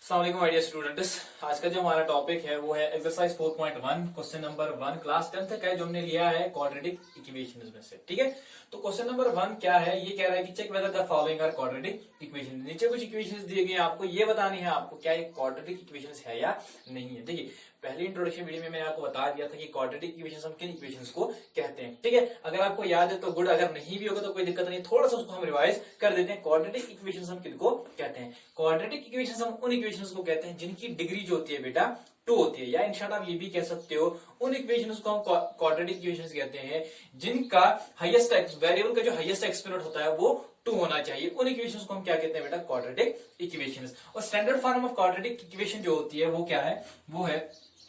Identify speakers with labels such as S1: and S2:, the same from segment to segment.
S1: अस्सलाम वालेकुम idea students. आज का जो हमारा टॉपिक है वो है exercise 4.1 question number 1 class 10th का है, जो हमने लिया है क्वाड्रेटिक इक्वेशंस में से। ठीक है, तो क्वेश्चन नंबर 1 क्या है, ये कह रहा है कि check whether the following are quadratic equation. नीचे कुछ इक्वेशंस दिए गए हैं, आपको ये बतानी है आपको क्या ये क्वाड्रेटिक इक्वेशंस है या नहीं है। देखिए, पहले इंट्रोडक्शन वीडियो में मैंने आपको बता दिया था कि क्वाड्रेटिक इक्वेशंस हम किन इक्वेशंस को कहते हैं। ठीक है, अगर आपको याद है तो गुड, अगर नहीं भी होगा तो कोई दिक्कत नहीं, थोड़ा सा उसको हम रिवाइज कर देते हैं। क्वाड्रेटिक इक्वेशंस हम किनको कहते हैं? क्वाड्रेटिक इक्वेशंस हम उन इक्वेशंस को कहते हैं जिनकी डिग्री जो होती है बेटा 2 होती है, या इन शॉर्ट आप ये भी कह सकते हो उन इक्वेशंस को हम क्वाड्रेटिक इक्वेशंस कहते हैं जिनका हाईएस्ट वेरिएबल का जो हाईएस्ट एक्सपोनेंट होता है वो 2 होना चाहिए। उन इक्वेशंस को हम क्या कहते हैं बेटा? Quadratic equations. और standard form of quadratic equation जो होती है वो क्या है? वो है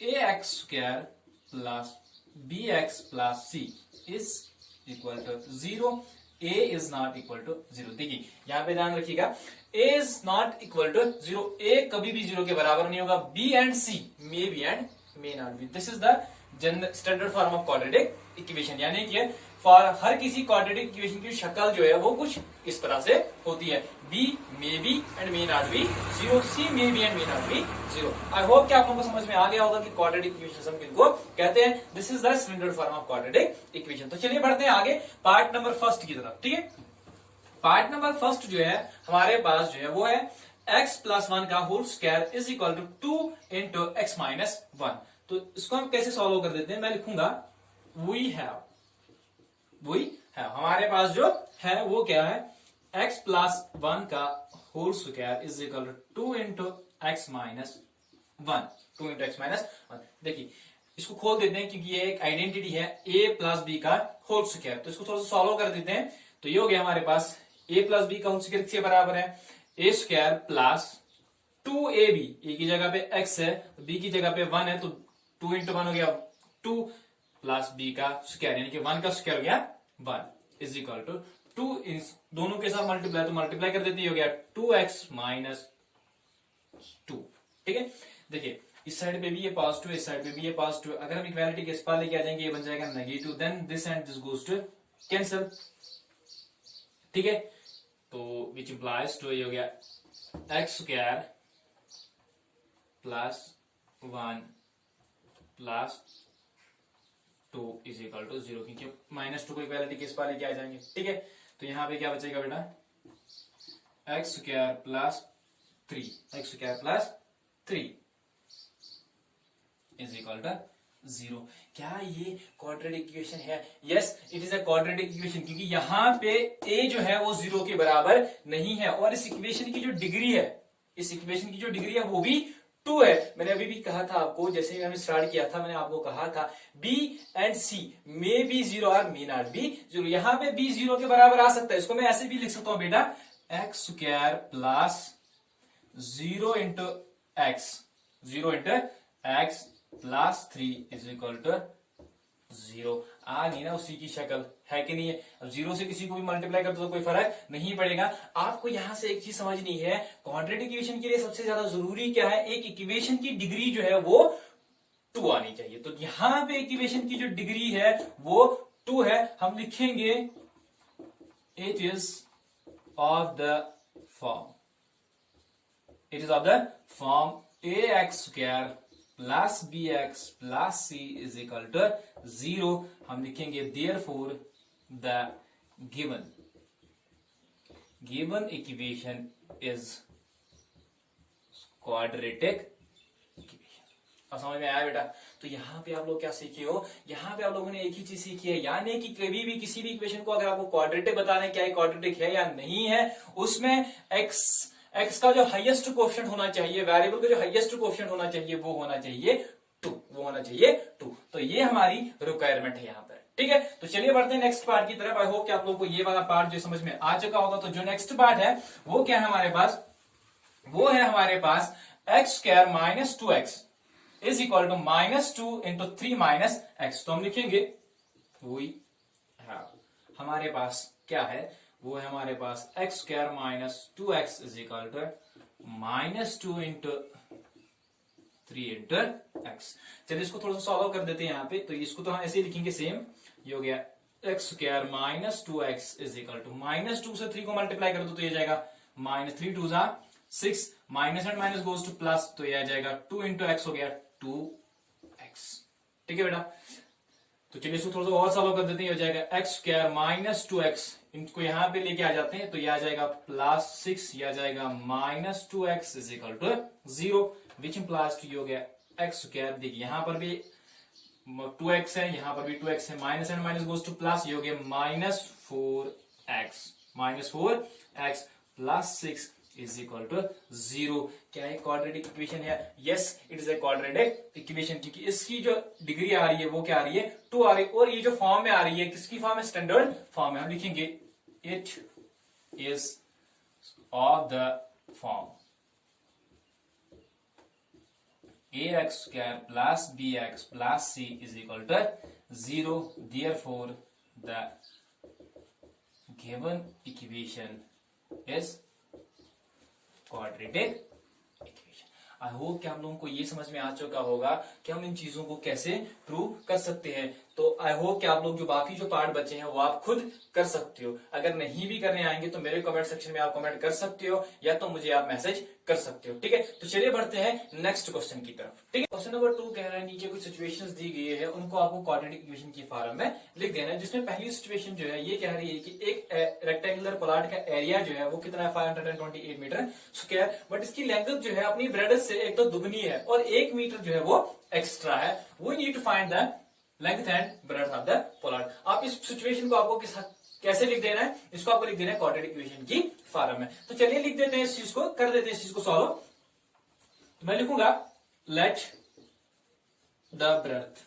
S1: ax² plus bx plus c is equal to 0, a is not equal to 0। देखिए यहां पे ध्यान रखिएगा, a is not equal to 0, a कभी भी 0 के बराबर नहीं होगा, b and c may be and may not be. This is the standard form of quadratic equation, यानी कि हर किसी क्वाड्रेटिक इक्वेशन की शक्ल जो है वो कुछ इस तरह से होती है, b may be and may not be 0, c may be and may not be 0। I hope कि आप लोगों को समझ में आ गया होगा कि क्वाड्रेटिक इक्वेशन हम किनको कहते हैं। This is the standard form of quadratic equation. तो चलिए बढ़ते हैं आगे पार्ट नंबर फर्स्ट की तरफ। ठीक है, पार्ट नंबर फर्स्ट जो है हमारे पास जो है वो है x प्लस 1 का whole square is equal to 2 into x minus 1। तो इसको हम कैसे सॉल्व कर देते हैं? मैं लिखूंगा वी हैव हमारे पास जो है वो क्या है, x प्लस 1 का whole square is equal to 2 into x minus 1, 2 into x minus 1। देखिए इसको खोल देते हैं क्योंकि ये एक आइडेंटिटी है a प्लस बी का होल स्क्वायर, तो इसको थोड़ा सा सॉल्व कर देते हैं। तो ये हो गया हमारे पास a प्लस बी का होल स्क्वायर किसके बराबर है? a square plus 2ab, a की जगह पे x है, b की जगह पे 1 है, तो 2 इंटू 1 हो गया 2 प्लस b का स्क्वायर यानी कि 1 का स्क्वायर हो गया 1 इज इक्वल टू 2, दोनों के साथ मल्टीप्लाई, तो मल्टीप्लाई कर देते हो गया 2x माइनस 2। ठीक है, देखिए इस साइड पे भी ये पॉजिटिव, इस साइड पे भी ये पॉजिटिव। अगर हम इक्वालिटी के इस पार लेके आ जाएंगे ये बन जाएगा negative, then this and this goes to cancel. ठीक है, तो विच इंप्लाइज टू ये हो गया x square plus 1 plus 2 is equal to 0, क्योंकि माइनस 2 को इक्वालिटी के इस पार लेके आ जाएंगे। ठीक है, तो यहां पे क्या बचेगा बेटा? X square plus 3 is equal to 0। क्या ये क्वाड्रेटिक इक्वेशन है? Yes, it is a quadratic equation, क्योंकि यहाँ पे a जो है वो 0 के बराबर नहीं है, और इस इक्वेशन की जो डिग्री है, वो भी 2 है। मैंने अभी भी कहा था आपको, जैसे हमने स्टार्ट किया था मैंने आपको कहा था b and c may be 0 और मे नॉट बी 0। यहाँ पे b 0 के बराबर आ सकता है, इसको मैं ऐसे भी लिख सकता हूं बेटा, x square plus 0 into x plus 3 is equal to 0। आ गई ना उसी की शक्ल, है कि नहीं है? अब 0 से किसी को भी मल्टीप्लाई करते तो कोई फर्क नहीं पड़ेगा। आपको यहां से एक चीज समझनी है, क्वाड्रेटिक इक्वेशन के लिए सबसे ज्यादा जरूरी क्या है? एक इक्वेशन की डिग्री जो है वो 2 आनी चाहिए। तो यहां पे इक्वेशन की जो डिग्री है वो 2 है। हम लिखेंगे it is of the form ax square plus bx plus c is equal to 0। हम लिखेंगे therefore the given equation is quadratic equation. अब समझ में आया बेटा? तो यहाँ पे आप लोग क्या सीखे हो? यहाँ पे आप लोगों ने एक ही चीज सीखी है, यानी कि कभी भी किसी भी इक्वेशन को अगर आपको क्वाड्रेटिक बताना है, क्या क्वाड्रेटिक है या नहीं है, उसमें एक्स का जो हाईएस्ट कोएफिशिएंट होना चाहिए, वेरिएबल का जो हाईएस्ट कोएफिशिएंट होना चाहिए वो होना चाहिए 2। तो ये हमारी रिक्वायरमेंट है यहाँ पर। ठीक है, तो चलिए बढ़ते हैं नेक्स्ट पार्ट की तरफ। आई होप कि आप लोगों को ये वाला पार्ट जो समझ में आ चुका होगा। तो जो नेक्स्ट पार्ट है वो क्या है हमारे पास? वो है हमारे पास x square minus 2x is equal to -2 into 3 minus x. तो हम लिखेंगे वही हमारे पास क्या है, वो है हमारे पास x square minus 2x is equal to -2 into 3 into x. चलिए इसको थोड़ा सा सॉल्व कर देते हैं यहाँ पे। तो इसको तो हम ऐसे ही लिखेंगे सेम, ये हो गया x square minus 2x is equal to -2 से 3 को मल्टीप्लाई कर दो तो ये जाएगा -3 2 जा 6 minus and minus goes to plus, तो ये आ जाएगा 2 इंटू एक्स हो गया 2x। ठीक है बेटा, तो चलिए इसको थोड़ा सा और सॉल्व कर देते हैं। हो जाएगा एक्स स्क्वायर माइनस 2x, इनको यहां पे लेके आ जाते हैं तो ये आ जाएगा प्लस 6, ये आ जाएगा minus 2x is equal to 0, which implies to ये हो गया एक्स स्क्वायर। देखिए यहां पर भी 2x है, यहां पर भी 2x है, minus and minus goes to plus, ये हो गया minus 4x plus 6 is equal to 0। क्या है क्वाड्रेटिक इक्वेशन है? Yes it is a quadratic equation, क्योंकि इसकी जो डिग्री आ रही है वो क्या आ रही है 2 आ रही है, और ये जो फॉर्म में आ रही है किसकी फॉर्म है? स्टैंडर्ड फॉर्म में। हम लिखेंगे it is of the form ax square plus bx plus c is equal to 0, therefore the given equation is quadratic equation. I hope कि आप लोगों को ये समझ में आ चुका होगा कि हम इन चीजों को कैसे प्रूव कर सकते हैं। तो आई होप कि आप लोग जो बाकी जो पार्ट बचे हैं वो आप खुद कर सकते हो। अगर नहीं भी करने आएंगे तो मेरे कमेंट सेक्शन में आप कमेंट कर सकते हो, या तो मुझे आप मैसेज कर सकते हो। ठीक है, तो चलिए बढ़ते हैं नेक्स्ट क्वेश्चन की तरफ। ठीक है, क्वेश्चन नंबर 2 कह रहा है नीचे कुछ सिचुएशंस दी गई है, उनको आपको क्वाड्रेटिक इक्वेशन की फॉर्म में लिख देना है। जिसमें पहली सिचुएशन जो है ये कह रही है कि एक रेक्टेंगुलर प्लॉट का एरिया जो है वो कितना है 528 मीटर स्क्वायर, बट इसकी लेंथ जो है अपनी ब्रेड से एक तो दुगनी है और 1 मीटर जो है वो एक्स्ट्रा है। We need to find the length and breadth of the plot. आप इस सिचुएशन को आपको कैसे लिख देना है? इसको आपको लिख देना है क्वाड्रेटिक इक्वेशन की फॉर्म में। तो चलिए लिख देते हैं इस चीज को, कर देते हैं इस चीज को सॉल्व। तो मैं लिखूंगा let the breadth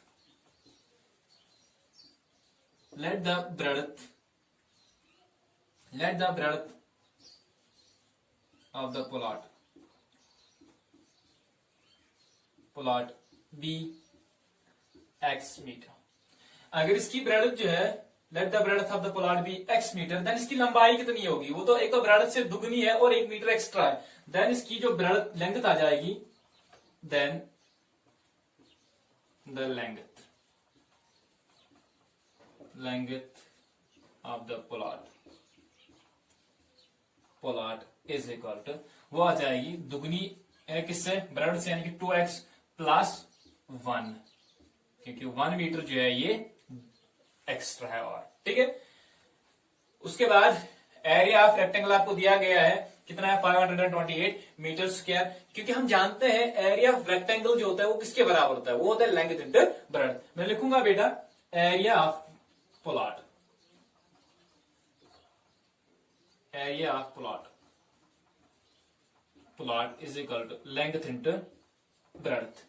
S1: of the plot be x metre. अगर इसकी ब्रेड्थ जो है let the breadth of the plot be x metre, then इसकी लंबाई कितनी होगी? वो तो एक तो ब्रेड्थ से दुगनी है और 1 मीटर एक्स्ट्रा है, देन इसकी जो ब्रेड्थ लेंथ आ जाएगी, then the length of the plot is equal to, वो आ जाएगी दुगनी किससे? ब्रेड्थ से, यानी कि 2x प्लस 1, क्योंकि 1 मीटर जो है ये एक्स्ट्रा है। और ठीक है, उसके बाद एरिया ऑफ रेक्टेंगल आपको दिया गया है कितना है 528 मीटर स्क्वायर, क्योंकि हम जानते हैं एरिया ऑफ रेक्टेंगल जो होता है वो किसके बराबर होता है? वो होता है लेंथ इंटू ब्रेड्थ। मैं लिखूंगा बेटा area of plot is equal to length into breadth.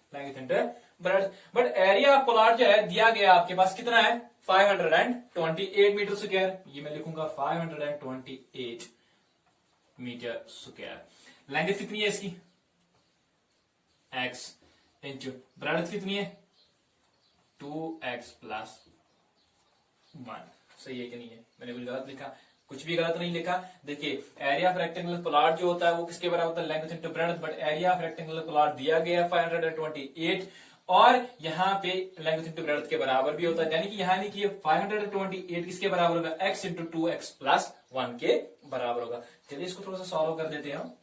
S1: But area of plot जो है दिया गया आपके पास कितना है 528 मीटर स्क्वायर। ये मैं लिखूंगा 528 मीटर स्क्वायर। लेंथ कितनी है इसकी? x इंटू ब्रेड्थ कितनी है 2x प्लस 1। सही है कि नहीं है? मैंने कुछ गलत लिखा? कुछ भी गलत नहीं लिखा। देखिए एरिया ऑफ रेक्टेंगुलर प्लॉट जो होता है वो किसके बराबर होता है? Length into breadth. But area of rectangular plot दिया गया 528 और यहाँ पे लेंथ इंटू ब्रेड्थ के बराबर भी होता है, यानी कि यहाँ नहीं कि 528 किसके बराबर होगा? x इंटू 2x प्लस 1 के बराबर होगा। चलिए इसको थोड़ा सा सॉल्व कर देते हैं हम।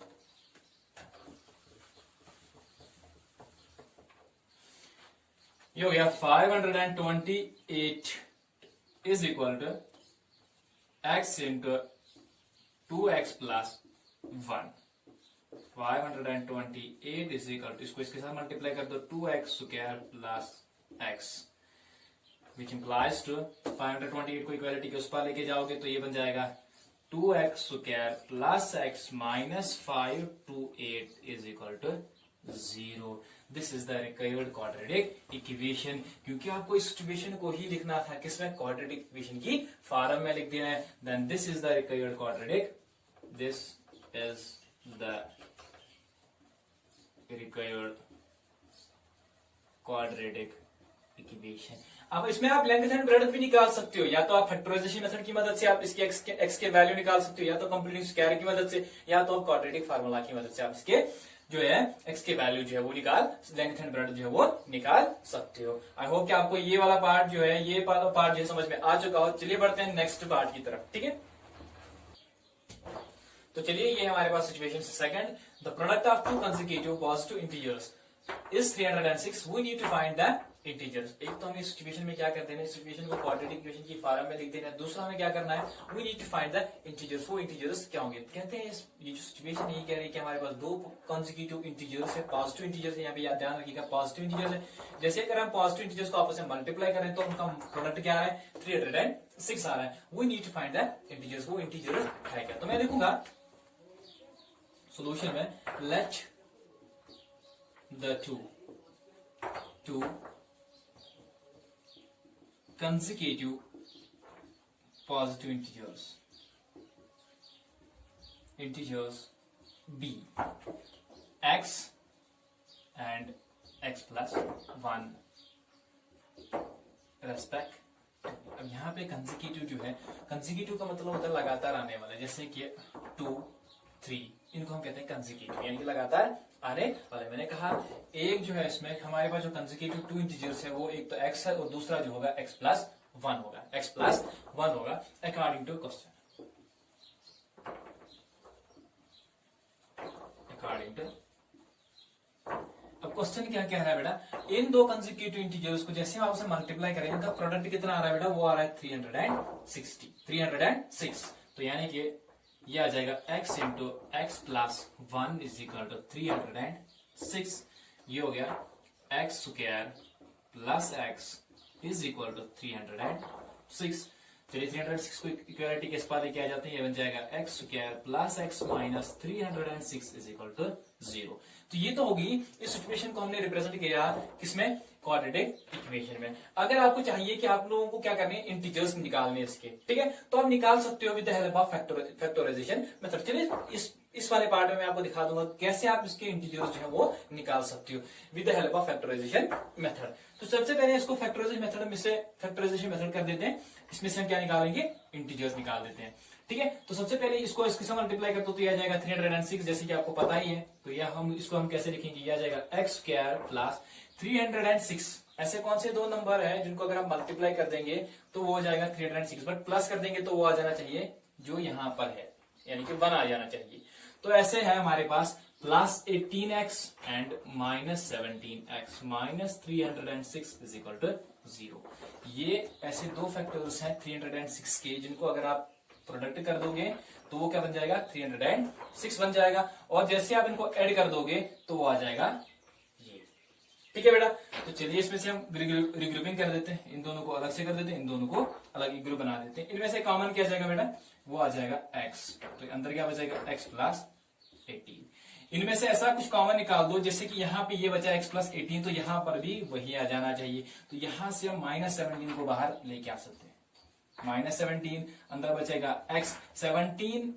S1: ये हो गया 528 is equal to x into 2x plus 1। 528 is equal to, इसको इसके साथ मल्टीप्लाई कर दो 2x square plus x, which implies to 528 को इक्वालिटी के उस पर लेके जाओगे तो ये बन जाएगा 2x square plus x minus 528 is equal to 0। This is the required quadratic equation. क्योंकि आपको इस इक्वेशन को ही लिखना था किसमें? क्वाड्रेटिक इक्वेशन की फॉर्म में लिख देना है। Then this is the required quadratic, this is the required quadratic equation. अब इसमें आप लेंथ एंड ब्रेड्थ भी निकाल सकते हो, या तो आप फैक्टराइजेशन मेथड की मदद से आप इसके x के वैल्यू निकाल सकते हो, या तो कंप्लीटिंग स्क्वायर की मदद से, या तो आप क्वाड्रेटिक फार्मूला की मदद से आप इसके जो है x के वैल्यू जो है वो लेंथ एंड ब्रेड्थ जो है वो निकाल सकते हो। आई होप कि आपको ये वाला पार्ट जो है ये पार्ट जो है समझ में आ चुका हो। चलिए बढ़ते हैं नेक्स्ट पार्ट की तरफ। ठीक है, तो चलिए ये हमारे पास situation second, the product of two consecutive positive integers is 306, we need to find the integers. एक तो हम इस सिचुएशन में क्या करते हैं, सिचुएशन को क्वाड्रेटिक इक्वेशन की फॉर्म में लिख देना है। दूसरा हमें क्या करना है, we need to find the integers. वो इंटीजर्स क्या होंगे, कहते हैं ये जो सिचुएशन ये कह रही है कि हमारे पास दो कंसेक्यूटिव इंटीजर्स है, पॉजिटिव इंटीजर्स है। यहाँ पे ध्यान रखिएगा पॉजिटिव इंटीजर्स है। जैसे अगर हम पॉजिटिव इंटीजर्स को आपस में मल्टीप्लाई करें तो उनका प्रोडक्ट क्या आ रहा है, 306 आ रहा है। We need to find the integers, वो इंटीजर है क्या। तो मैं लिखूंगा सोल्यूशन में, let the two consecutive positive integers b x and x plus 1 respect. अब यहाँ पे कंसेक्यूटिव जो है, कंसेक्यूटिव का मतलब होता है लगातार आने वाला, जैसे कि 2 3, इनको हम कहते हैं कंसेक्यूटिव, यानी कि लगातार आने वाले। मैंने कहा एक जो है इसमें हमारे पास जो कंसेक्यूटिव टू इंटीजर्स है वो एक तो x है और दूसरा जो होगा x प्लस 1 होगा, x प्लस 1 होगा according to question, according to. अब क्वेश्चन क्या कह रहा है बेटा, इन दो कंसेक्यूटिव इंटीजर्स को जैसे हम आपसे मल्टीप्लाई करें, इनका प्रोडक्ट कितना आ रहा है बेटा, वो आ रहा है 306। तो यानी कि ये आ जाएगा x into x plus 1 is equal to 306। ये हो गया x square plus x is equal to 306। चलिए 306 को इक्वालिटी के इस पार लेके आ जाते हैं, ये बन जाएगा x square plus x minus 306 is equal to 0। तो ये तो होगी इस सिचुएशन को हमने रिप्रेजेंट किया किसमें, क्वाड्रेटिक इक्वेशन में। अगर आपको चाहिए कि आप लोगों को क्या करने हैं, इंटीजर्स निकालने इसके, ठीक है, तो आप निकाल सकते हो with the help of factorization method. चलिए इस वाले पार्ट में मैं आपको दिखा दूंगा कैसे आप इसके इंटीजर्स जो है वो निकाल सकते हो with the help of factorization method. तो सबसे पहले इसको फैक्टराइजेशन मेथड कर देते हैं। इसमें से हम क्या निकालेंगे, इंटीजर्स निकाल देते हैं, ठीक है। तो सबसे पहले इसको इसके साथ मल्टीप्लाई कर दो तो यह आ जाएगा 306, जैसे कि आपको पता ही है। तो यह हम इसको हम कैसे लिखेंगे, यह आ जाएगा एक्स स्क्वायर प्लस 306। ऐसे कौन से दो नंबर है जिनको अगर हम मल्टीप्लाई कर देंगे तो वो हो जाएगा 306, बट प्लस कर देंगे तो वो आ जाना चाहिए जो यहां पर है, यानी कि 1 आ जाना चाहिए। तो ऐसे है हमारे पास plus 18x and minus 17x minus 306 is equal to 0। ये ऐसे दो फैक्टर्स हैं 306 के, जिनको अगर आप प्रोडक्ट कर दोगे तो वो क्या बन जाएगा, 306 बन जाएगा। और जैसे आप इनको ऐड कर दोगे तो वो आ जाएगा ये, ठीक है बेटा। तो चलिए इसमें से हम रिग्रुपिंग कर देते हैं, इन दोनों को अलग से कर देते हैं, इन दोनों को अलग एक ग्रुप बना देते हैं। इनमें से कॉमन क्या जाएगा बेटा, वो आ जाएगा x, तो अंदर क्या बचेगा x प्लस 18। इनमें से ऐसा कुछ कॉमन निकाल दो, जैसे कि यहाँ पे ये बचा x प्लस 18, तो यहाँ पर भी वही आ जाना चाहिए। तो यहां से हम माइनस 17 को बाहर लेके आ सकते हैं, माइनस 17 अंदर बचेगा x 17,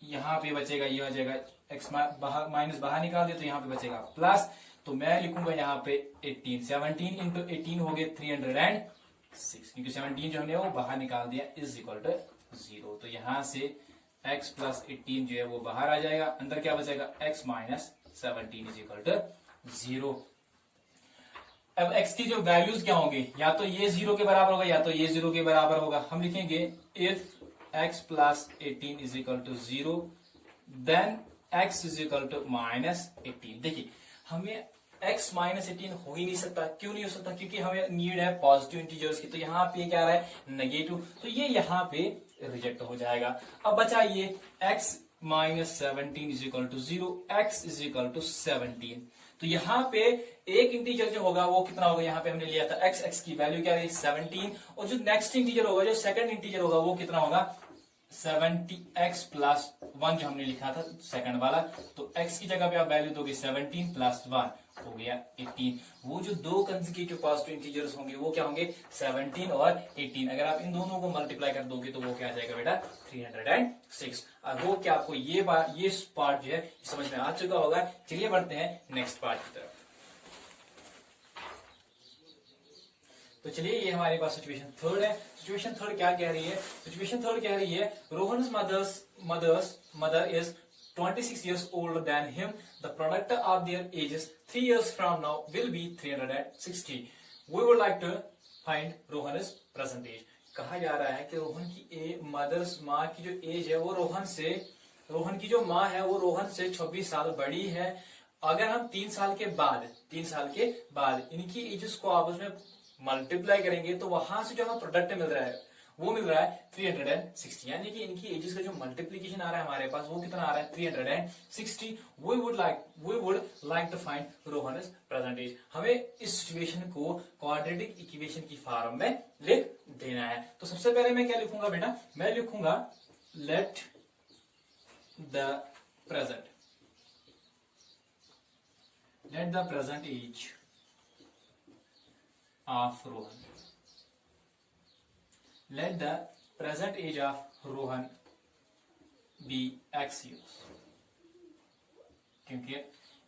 S1: यहाँ पे बचेगा ये आ जाएगा x माइनस बाहर निकाल दे तो यहाँ पे बचेगा प्लस। तो मैं लिखूंगा यहाँ पे 18, 17 इंटू 18 हो गए 306, क्योंकि 17 जो हमने वो बाहर निकाल दिया इज इक्वल टू 0। तो यहां से x प्लस 18 जो है वो बाहर आ जाएगा, अंदर क्या बचेगा x minus 17 is equal to 0। अब x की जो वैल्यूज क्या होंगे, या तो ये 0 के बराबर होगा या तो ये 0 के बराबर होगा। हम लिखेंगे if x plus 18 is equal to 0 then x is equal to minus 18। देखिए हमें x माइनस 18 हो ही नहीं सकता। क्यों नहीं हो सकता, क्योंकि हमें नीड है पॉजिटिव इंटीजर्स की। तो यहाँ पे क्या आ रहा है, नेगेटिव, तो ये यहाँ पे रिजेक्ट हो जाएगा। अब बचा ये x minus 17 is equal to 0, x is equal to 17। तो यहाँ पे एक इंटीजर जो होगा वो कितना होगा, यहाँ पे हमने लिया था x की वैल्यू क्या है 17, और जो नेक्स्ट इंटीजर होगा, जो सेकंड इंटीजर होगा वो कितना होगा 70x प्लस 1 जो हमने लिखा था सेकंड वाला। तो x की जगह पे आप वैल्यू दोगे 17 प्लस 1 हो गया 18। वो जो दो कंसेक्यूटिव पॉजिटिव इंटीजर्स होंगे वो क्या होंगे 17 और 18। अगर आप इन दोनों को मल्टीप्लाई कर दोगे तो वो क्या आ जाएगा बेटा 306। और वो क्या आपको ये पार्ट जो है समझ में आ चुका होगा। चलिए बढ़ते हैं नेक्स्ट पार्ट की तरफ। तो चलिए ये हमारे पास सिचुएशन थर्ड है। सिचुएशन थर्ड क्या कह रही है, सिचुएशन थर्ड कह रही है Rohan's mother is 26 years older than him. The product of their ages 3 years from now will be 360. We would like to find Rohan's present age. कहा जा रहा है कि रोहन की मदर्स माँ की जो एज है वो रोहन से रोहन की जो माँ है वो रोहन से 26 साल बड़ी है। अगर हम 3 साल के बाद इनकी एजेस को आपस में मल्टीप्लाई करेंगे तो वहां से जो हमें प्रोडक्ट मिल रहा है वो मिल रहा है 360, यानी कि इनकी एजेस का जो मल्टीप्लीकेशन आ रहा है हमारे पास वो कितना आ रहा है 360। We would like to find Rohan present age. हमें इस सिचुएशन को क्वाड्रेटिक इक्वेशन की फॉर्म में लिख देना है। तो सबसे पहले मैं क्या लिखूंगा बेटा, मैं लिखूंगा let the present age of Rohan. Let the present age of Rohan be X years. क्योंकि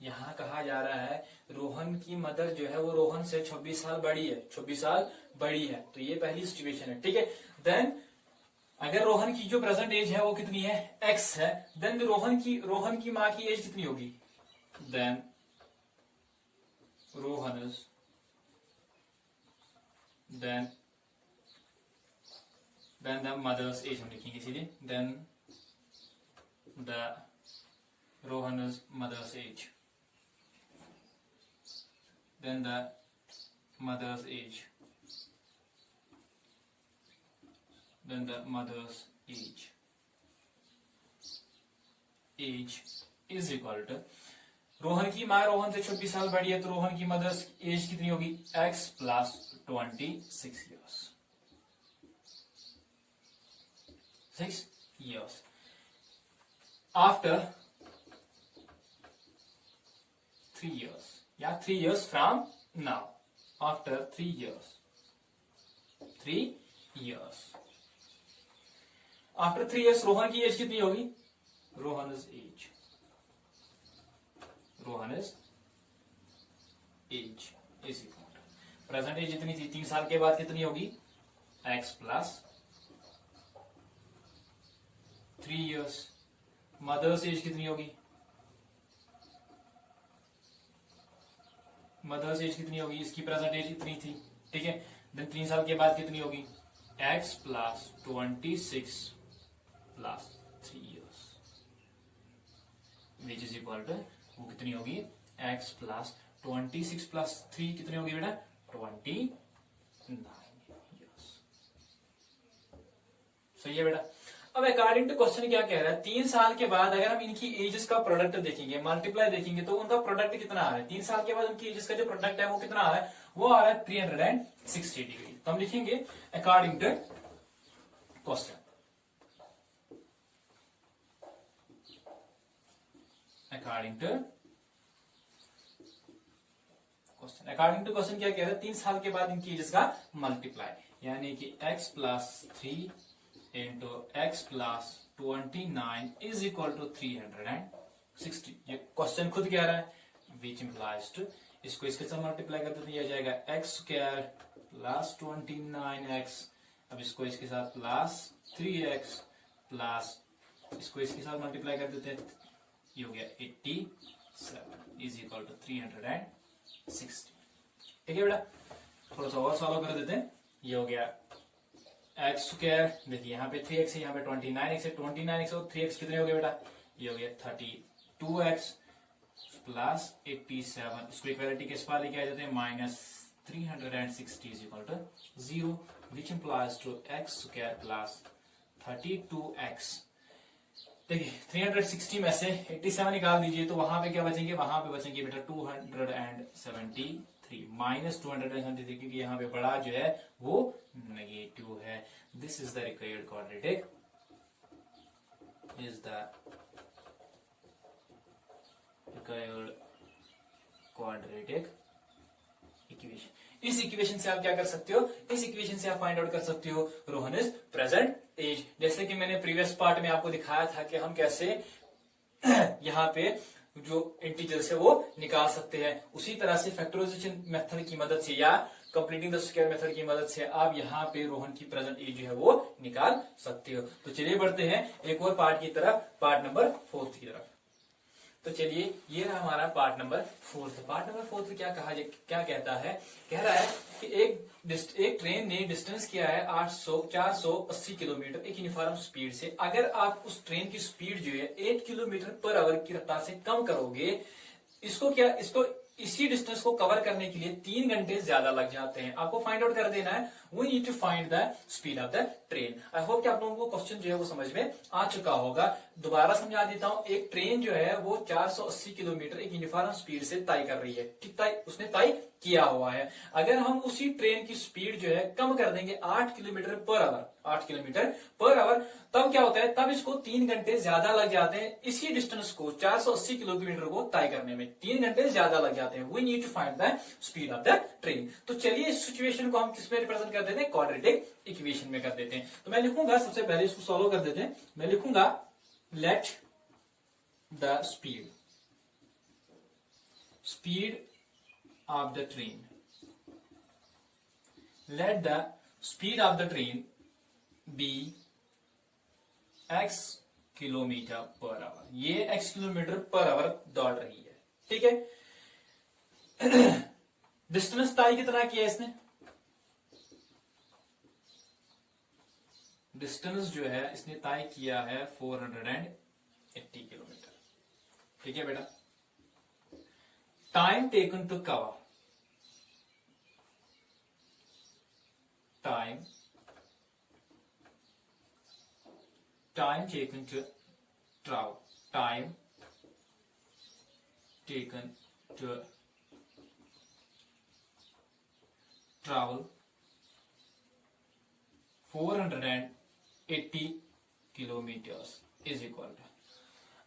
S1: यहाँ कहा जा रहा है रोहन की मदर जो है वो रोहन से 26 साल बड़ी है, 26 साल बड़ी है। तो ये पहली सिचुएशन है, ठीक है। देन अगर रोहन की जो प्रेजेंट एज है वो कितनी है, X है, देन रोहन की माँ की एज कितनी होगी, then Rohan's then the mother's age हम लिखेंगे सीधे, then the Rohan's mother's age, then the mother's age, then the mother's age is equal to Rohan की माँ रोहन से 26 साल बड़ी है तो रोहन की मदर्स एज कितनी होगी, X plus 26 years, 6 years after 3 years या 3 years from now, after 3 years after 3 years Rohan की एज कितनी होगी, Rohan age is equal to present age जितनी थी 3 साल के बाद कितनी होगी, X plus 3 years, mother's age कितनी होगी, इसकी प्रेजेंट एज इतनी थी, ठीक है। देन 3 साल के बाद कितनी होगी, X plus 26 plus 3 years which is equal to वो कितनी होगी, X प्लस 26 प्लस 3 कितनी होगी बेटा, 29 years। सही है बेटा। अब अकॉर्डिंग टू क्वेश्चन क्या कह रहा है, 3 साल के बाद अगर हम इनकी एजेस का प्रोडक्ट देखेंगे, मल्टीप्लाई देखेंगे तो उनका प्रोडक्ट कितना आ रहा है, 3 साल के बाद उनकी एजेस का जो प्रोडक्ट है वो कितना आ रहा है, वो आ रहा है 360 डिग्री। तो हम लिखेंगे according to question, according to question क्या कह रहा है, 3 साल के बाद इनकी एजेस का मल्टीप्लाई, यानी कि X plus 3 into X plus 29 is equal to 360। ये क्वेश्चन खुद कह रहा है, विच इम्प्लाइज टू, इसको इसके साथ मल्टीप्लाई कर देते हैं, यह जाएगा X स्क्वायर प्लस 29X, अब इसको इसके साथ प्लस 3X प्लस इसको इसके साथ मल्टीप्लाई कर देते हैं, ये हो गया 87 इज इक्वल टू 360। ठीक है बेटा, थोड़ा सा और सॉल्व कर देते हैं। ये हो गया एक्स स्क्वायर, देखिए यहाँ पे 3x है, यहाँ पे 29x है, 29x और 3x कितने हो गए बेटा, ये हो गया 32x प्लस 87, इसको इक्वालिटी के पास लेके आ जाते हैं, minus 360 is equal to 0 which implies to x square plus 32x। देखिए 360 में से 87 निकाल दीजिए तो वहां पे क्या बचेंगे, वहां पे बचेंगे बेटा 273 माइनस 273, क्योंकि यहाँ पे बड़ा जो है वो नेगेटिव है। This is the required quadratic, is the required quadratic equation. इस इक्वेशन से आप क्या कर सकते हो, इस इक्वेशन से आप फाइंड आउट कर सकते हो रोहन इज प्रेजेंट एज। जैसे कि मैंने प्रीवियस पार्ट में आपको दिखाया था कि हम कैसे यहाँ पे जो इंटीजर्स है वो निकाल सकते हैं, उसी तरह से फैक्टराइजेशन मेथड की मदद से या कंप्लीटिंग द स्क्वायर मेथड की मदद से आप यहाँ पे रोहन की प्रेजेंट एज जो है वो निकाल सकते हो। तो चलिए बढ़ते हैं एक और पार्ट की तरफ, पार्ट नंबर 4 की तरफ। तो चलिए ये रहा हमारा पार्ट नंबर 4। पार्ट नंबर 4 क्या कहता है, कह रहा है कि एक ट्रेन ने डिस्टेंस किया है 480 किलोमीटर एक यूनिफॉर्म स्पीड से। अगर आप उस ट्रेन की स्पीड जो है 8 किलोमीटर पर आवर की रफ्तार से कम करोगे, इसको इसी डिस्टेंस को कवर करने के लिए 3 घंटे ज्यादा लग जाते हैं। आपको फाइंड आउट कर देना है, we need to find the speed of the train. I hope कि आप लोगों को क्वेश्चन जो है वो समझ में आ चुका होगा। दोबारा समझा देता हूं, एक ट्रेन जो है वो 480 किलोमीटर एक यूनिफॉर्म स्पीड से तय कर रही है, उसने तय किया हुआ है। अगर हम उसी ट्रेन की स्पीड जो है कम कर देंगे 8 kilometre per hour, 8 kilometre per hour, तब क्या होता है, तब इसको 3 घंटे ज्यादा लग जाते हैं इसी डिस्टेंस को 480 किलोमीटर को तय करने में 3 घंटे ज्यादा लग जाते हैं। We need to find the speed of the train. तो चलिए इस सिचुएशन को हम किसमें रिप्रेजेंट कर देते हैं, क्वाड्रेटिक इक्वेशन में कर देते हैं। तो मैं लिखूंगा, सबसे पहले इसको सॉल्व कर देते हैं। मैं लिखूंगा let the speed of the train, let the speed of the train be x kilometre per hour. ये x किलोमीटर पर आवर दौड़ रही है, ठीक है। डिस्टेंस तय कितना किया इसने, डिस्टेंस जो है इसने तय किया है 480 किलोमीटर, ठीक है बेटा। Time taken to cover, time taken to travel, time taken to travel 480 kilometres is equal to.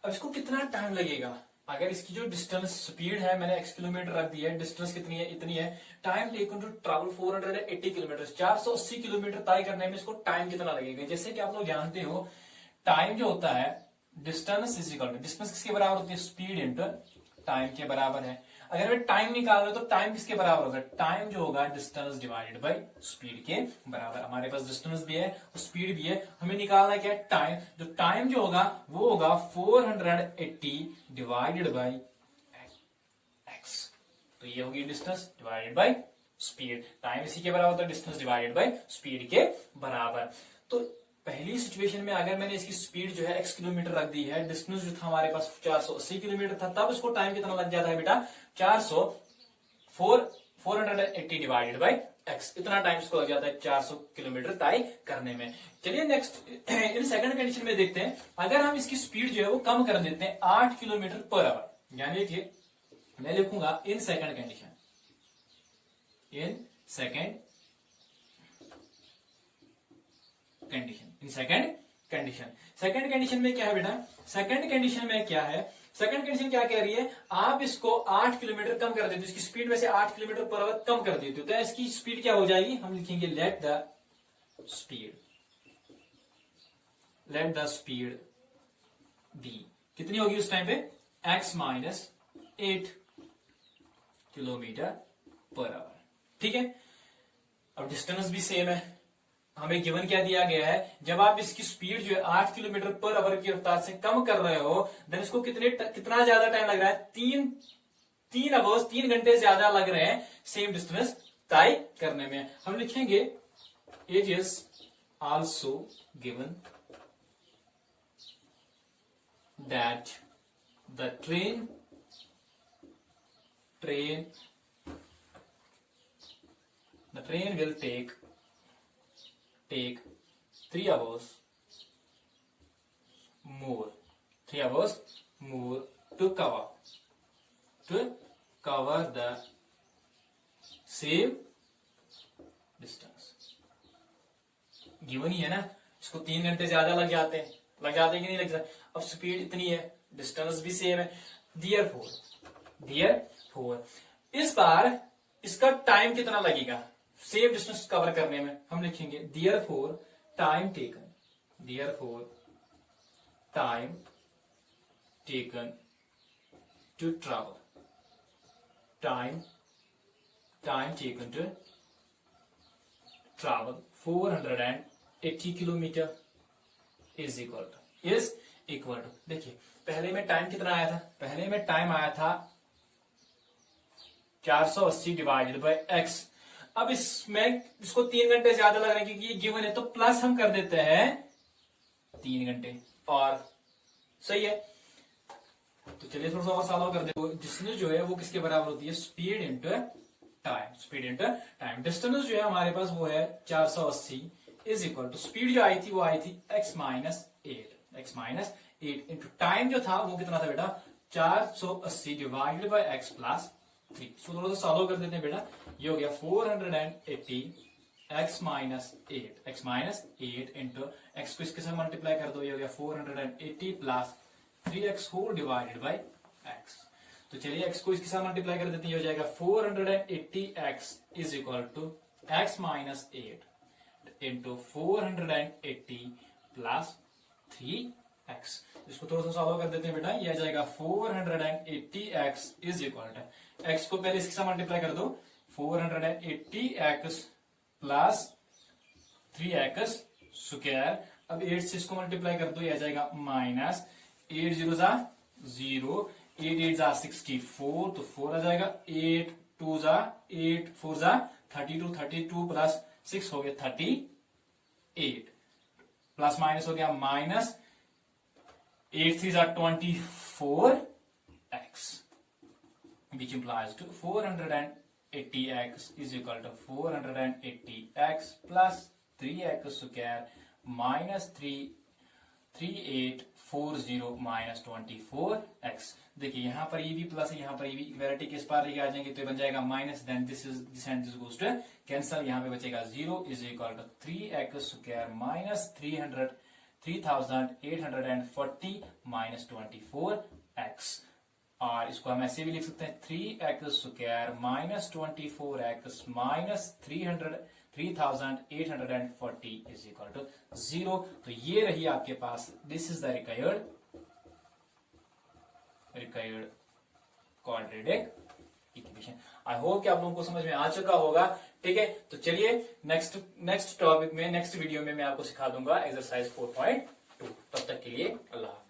S1: अब इसको कितना टाइम लगेगा, अगर इसकी जो डिस्टेंस स्पीड है मैंने x किलोमीटर रख दिया है, डिस्टेंस कितनी है, इतनी है। Time taken to travel 480 kilometre, 480 kilometre तय करने में इसको टाइम कितना लगेगा। जैसे कि आप लोग जानते हो टाइम जो होता है, distance is equal to, distance किसके बराबर होती है, स्पीड इंटू टाइम के बराबर है। अगर मैं टाइम निकाल रहा हूं तो टाइम किसके बराबर होगा, टाइम जो होगा डिस्टेंस डिवाइडेड बाय स्पीड के बराबर। हमारे पास डिस्टेंस भी है और स्पीड भी है, हमें निकालना क्या है, टाइम। जो टाइम जो होगा वो होगा 480 डिवाइडेड बाय एक्स। तो ये होगी distance divided by speed. Time इसी के बराबर होता है, डिस्टेंस डिवाइडेड बाय स्पीड के बराबर। तो पहली सिचुएशन में अगर मैंने इसकी स्पीड जो है x किलोमीटर रख दी है, डिस्टेंस जो था हमारे पास 480 किलोमीटर था, तब इसको टाइम कितना लग जाता है बेटा, 480 डिवाइडेड बाय x, इतना टाइम इसको लग जाता है 400 किलोमीटर तय करने में। चलिए नेक्स्ट इन सेकंड कंडीशन में देखते हैं। अगर हम इसकी स्पीड जो है वो कम कर देते हैं 8 किलोमीटर पर आवर, यानी कि मैं लिखूंगा in second condition, in second condition में क्या है बेटा, सेकंड कंडीशन में क्या है, सेकंड कंडीशन क्या कह रही है, आप इसको 8 किलोमीटर कम कर देते हो, इसकी स्पीड में से 8 किलोमीटर पर आवर कम कर देते हो, तो इसकी स्पीड क्या हो जाएगी, हम लिखेंगे लेट द स्पीड बी, कितनी होगी उस टाइम पे, x minus 8 kilometre per hour, ठीक है। अब डिस्टेंस भी सेम है, हमें गिवन क्या दिया गया है, जब आप इसकी स्पीड जो है 8 किलोमीटर पर आवर की रफ्तार से कम कर रहे हो, देन इसको कितना ज्यादा टाइम लग रहा है, 3 घंटे ज्यादा लग रहे हैं सेम डिस्टेंस तय करने में। हम लिखेंगे it is also given that the train will take 3 hours more to cover the same distance। Given ही है ना, इसको 3 घंटे ज्यादा लग जाते हैं कि नहीं लग जाते। अब स्पीड इतनी है, डिस्टेंस भी सेम है, देयरफॉर इस बार इसका टाइम कितना लगेगा सेम डिस्टेंस कवर करने में, हम लिखेंगे therefore time taken to travel, time taken to travel 480 kilometre is equal to, देखिए पहले में टाइम कितना आया था, पहले में टाइम आया था 480 डिवाइडेड बाय एक्स। अब इसमें इसको 3 घंटे ज्यादा लग रहे हैं क्योंकि ये गिवन है, तो प्लस हम कर देते हैं 3 घंटे, और सही है। तो चलिए थोड़ा सा और सॉल्व कर दे। डिस्टेंस जो है वो किसके बराबर होती है, speed into time, speed into time. Distance जो है हमारे पास वो है 480 इज इक्वल टू स्पीड जो आई थी वो आई थी x माइनस 8 इंटू टाइम जो था वो कितना था बेटा 480 डिवाइडेड बाय x प्लस 3। इसको थोड़ा सा सॉल्व कर देते हैं बेटा, ये हो गया 480 x माइनस 8 इंटू एक्स को इसके साथ मल्टीप्लाई कर दो, ये हो गया 480 plus 3x whole divided by x। तो चलिए x को इसके साथ मल्टीप्लाई कर देते हैं, ये हो जाएगा 480x is equal to x minus 8 into 480 plus 3x। इसको थोड़ा सा सॉल्व कर देते हैं बेटा, ये आ जाएगा 480x is equal to x को पहले इसके साथ मल्टीप्लाई कर दो, 480x प्लस 3x स्क्वायर। अब 8 से इसको मल्टीप्लाई कर दो, ये आ जाएगा माइनस 8 0 जा 0, 8 8 जा 64, तो 4 आ जाएगा, 8 2 जा 8 4 जा 32 प्लस 6 हो गया 38, प्लस माइनस हो गया माइनस 8 3 जा 24x, which implies to 480x is equal to 480x plus 3x square minus 3840 minus 24x। देखिए यहाँ पर ये भी प्लस है, यहाँ पर ये भी इक्वालिटी के इस पार लेके आ जाएंगे तो ये बन जाएगा minus, then this is this and this goes to cancel, यहाँ पे बचेगा 0 is equal to 3x square minus 3840 minus 24x। और इसको हम ऐसे भी लिख सकते हैं 3x square minus 24x minus 3840 is equal to 0। तो ये रही आपके पास, this is the required quadratic equation. I hope कि आप लोगों को समझ में आ चुका होगा, ठीक है। तो चलिए नेक्स्ट टॉपिक में, नेक्स्ट वीडियो में मैं आपको सिखा दूंगा एक्सरसाइज 4.2। तब तक के लिए अल्लाह।